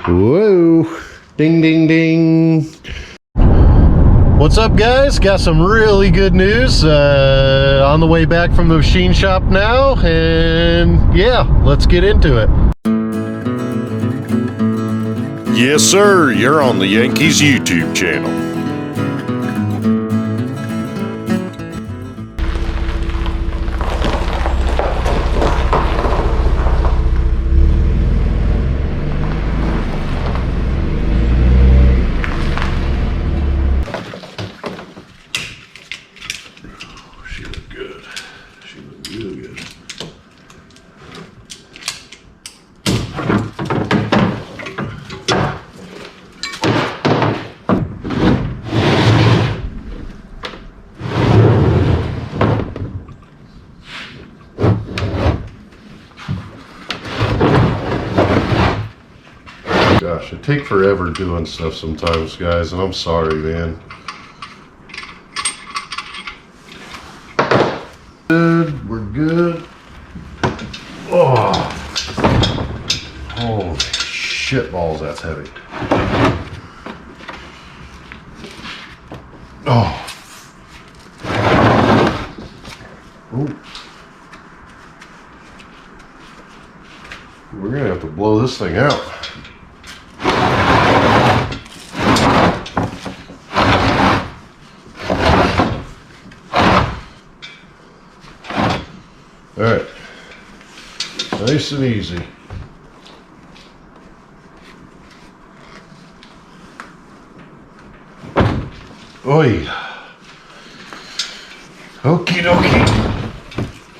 Whoa, ding, ding, ding. What's up, guys? Got some really good news on the way back from the machine shop now, and yeah, let's get into it. Yes, sir, you're on the Yankees YouTube channel. She looked good. She looked real good. Gosh, it takes forever doing stuff sometimes, guys, and I'm sorry, man. Good, we're good. Oh, holy shit balls, that's heavy. Oh. Ooh. We're gonna have to blow this thing out. All right, nice and easy. Oi. Okie dokie.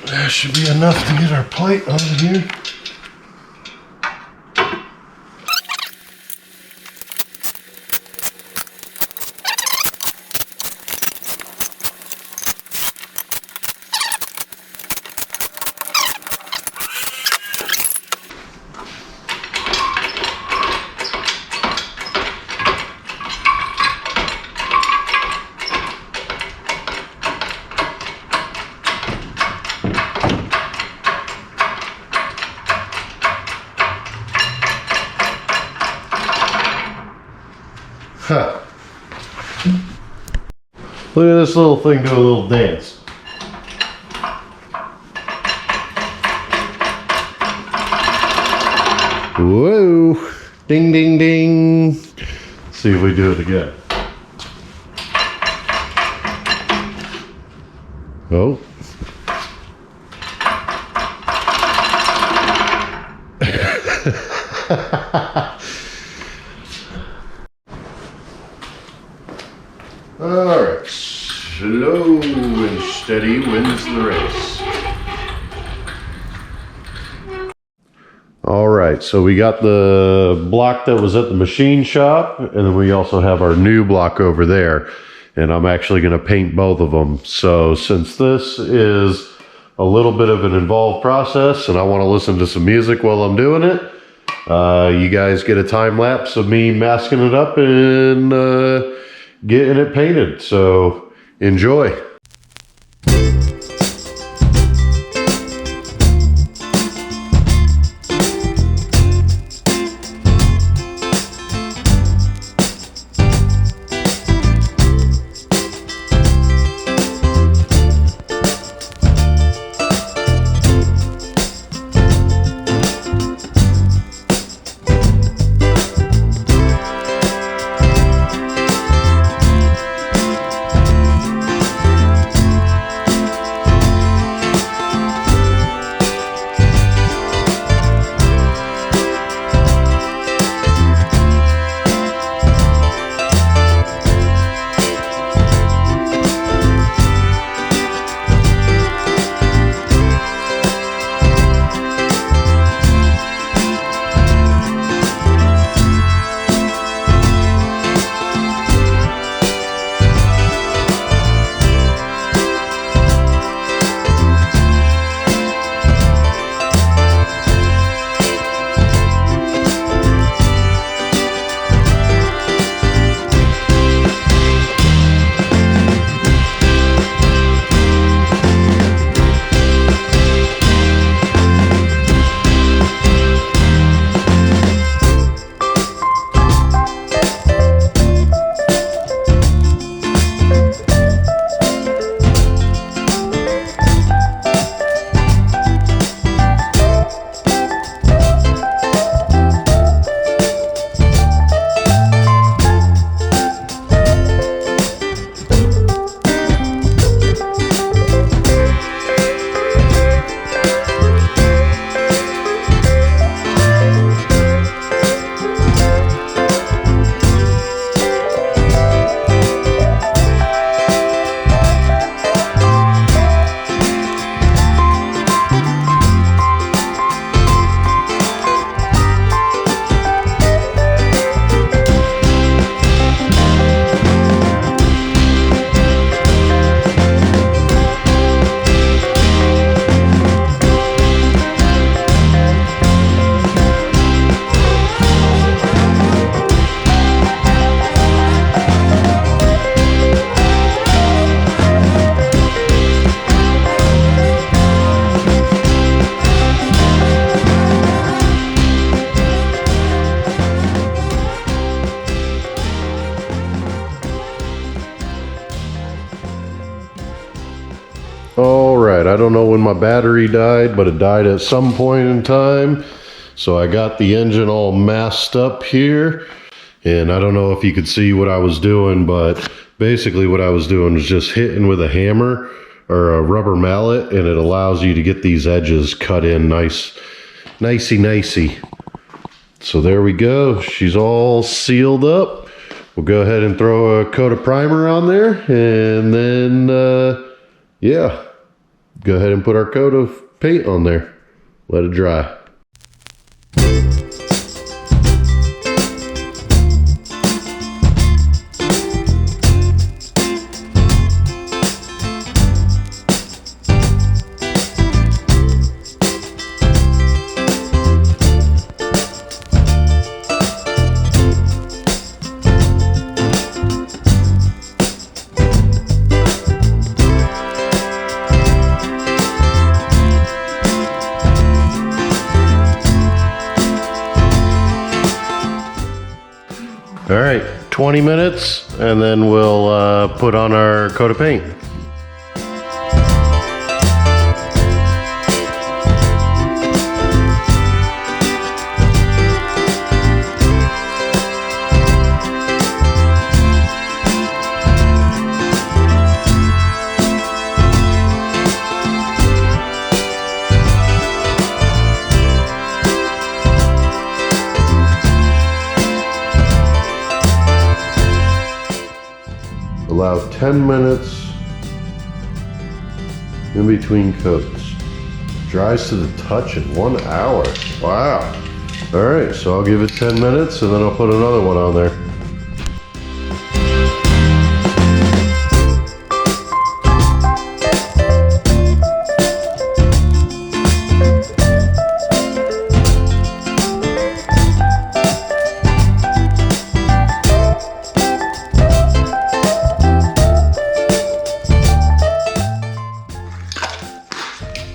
That should be enough to get our plate on here. Huh. Look at this little thing do a little dance. Whoa, ding, ding, ding. Let's see if we do it again. Oh. All right, slow and steady wins the race. All right, so we got the block that was at the machine shop, and then we also have our new block over there, and I'm actually going to paint both of them. So since this is a little bit of an involved process and I want to listen to some music while I'm doing it, you guys get a time lapse of me masking it up and getting it painted. So enjoy. I don't know when my battery died, but it died at some point in time. So I got the engine all masked up here, and I don't know if you could see what I was doing, but basically what I was doing was just hitting with a hammer or a rubber mallet, and it allows you to get these edges cut in nicey. So there we go. She's all sealed up. We'll go ahead and throw a coat of primer on there, and then, yeah, go ahead and put our coat of paint on there. Let it dry. All right, 20 minutes, and then we'll put on our coat of paint. Allow 10 minutes in between coats. Dries to the touch in 1 hour. Wow. All right, so I'll give it 10 minutes and then I'll put another one on there.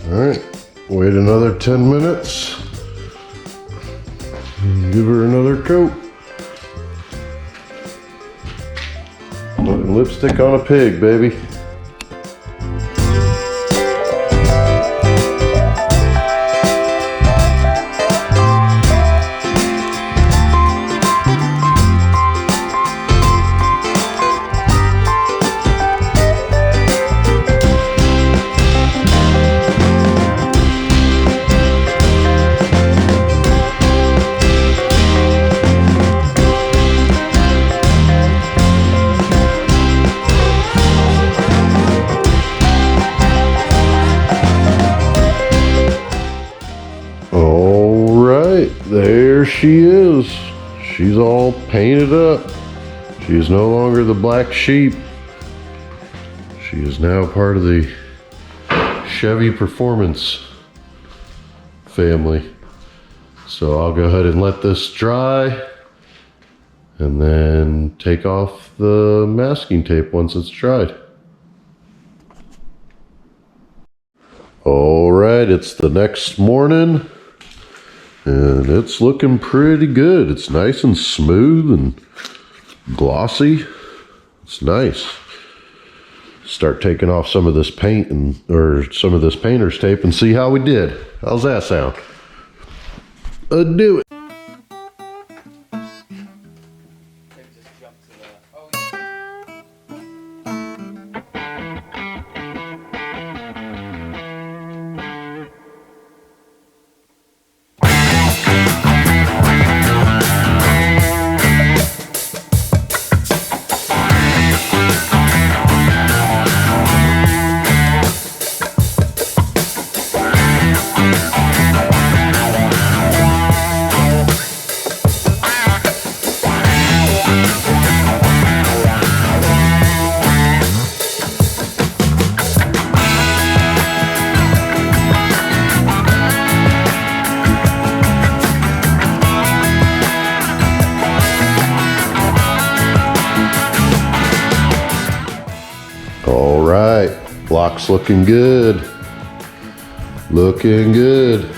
All right, wait another 10 minutes. Give her another coat. Putting lipstick on a pig, baby. There she is. She's all painted up. She is no longer the black sheep. She is now part of the Chevy Performance family. So I'll go ahead and let this dry and then take off the masking tape once it's dried. All right, it's the next morning. And it's looking pretty good. It's nice and smooth and glossy. It's nice. Start taking off some of this paint or some of this painter's tape and see how we did. How's that sound? Do it. All right, block's looking good. Looking good.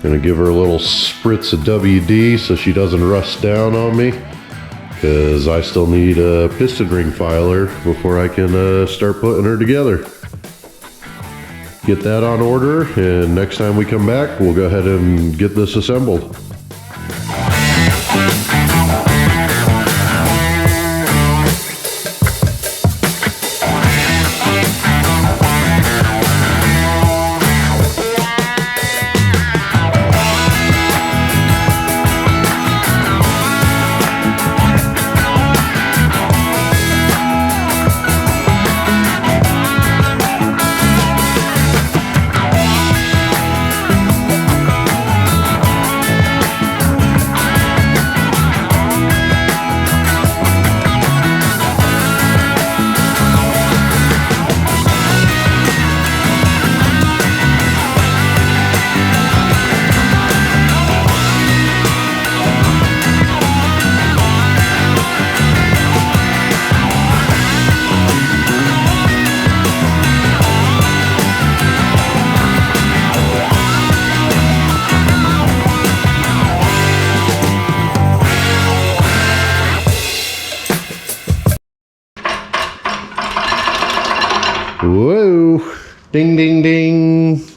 Gonna give her a little spritz of WD so she doesn't rust down on me, because I still need a piston ring filer before I can start putting her together. get that on order, and next time we come back, we'll go ahead and get this assembled. Whoa, ding, ding, ding.